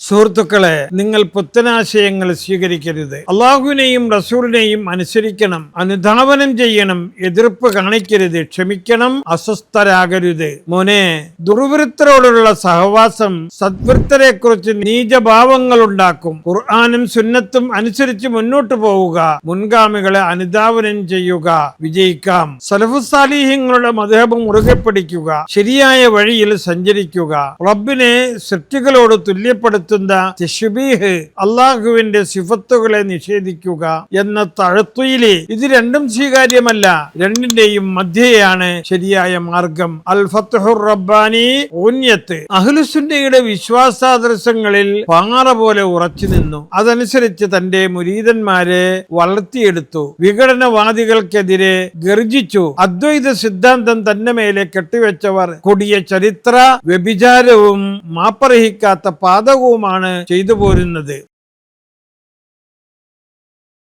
സുഹൃത്തുക്കളെ, നിങ്ങൾ പുത്തനാശയങ്ങൾ സ്വീകരിക്കരുത്. അള്ളാഹുവിനെയും റസൂലിനെയും അനുസരിക്കണം, അനുധാവനം ചെയ്യണം, എതിർപ്പ് കാണിക്കരുത്, ക്ഷമിക്കണം, അസ്വസ്ഥരാകരുത്. മോനെ, ദുർവൃത്തരോടുള്ള സഹവാസം സദ്വൃത്തരെ കുറിച്ച് നീചഭാവങ്ങൾ ഉണ്ടാക്കും. ഖുർആനും സുന്നത്തും അനുസരിച്ച് മുന്നോട്ട് പോവുക, മുൻഗാമികളെ അനുധാവനം ചെയ്യുക, വിജയിക്കാം. സലഫുസാലിഹ്യങ്ങളുടെ മദ്ഹബ് മുറുകെ പിടിക്കുക, ശരിയായ വഴിയിൽ സഞ്ചരിക്കുക, റബ്ബിനെ സൃഷ്ടികളോട് തുല്യപ്പെടുത്തുന്ന തശ്ബീഹ്, അള്ളാഹുവിന്റെ സിഫത്തുകളെ നിഷേധിക്കുക എന്ന തഅ്തീല്, ഇത് രണ്ടും സ്വീകാര്യമല്ല. രണ്ടിന്റെയും മധ്യയാണ് ശരിയായ മാർഗം. അൽ ഫത്ഹുർ റബ്ബാനി ഉന്യത്ത് അഹ്ലുസുന്നയുടെ വിശ്വാസാദർശങ്ങളിൽ പാറ പോലെ ഉറച്ചു നിന്നു. അതനുസരിച്ച് തന്റെ മുരീദന്മാരെ വളർത്തിയെടുത്തു. വിഘടനവാദികൾക്കെതിരെ ഗർജിച്ചു. അദ്വൈത സിദ്ധാന്തം തന്നെ മേലെ കെട്ടിവെച്ചവർ കൊടിയ ചരിത്ര വ്യഭിചാരവും മാപ്പർഹിക്കാത്ത പാതകവുമാണ് ചെയ്തു പോരുന്നത്.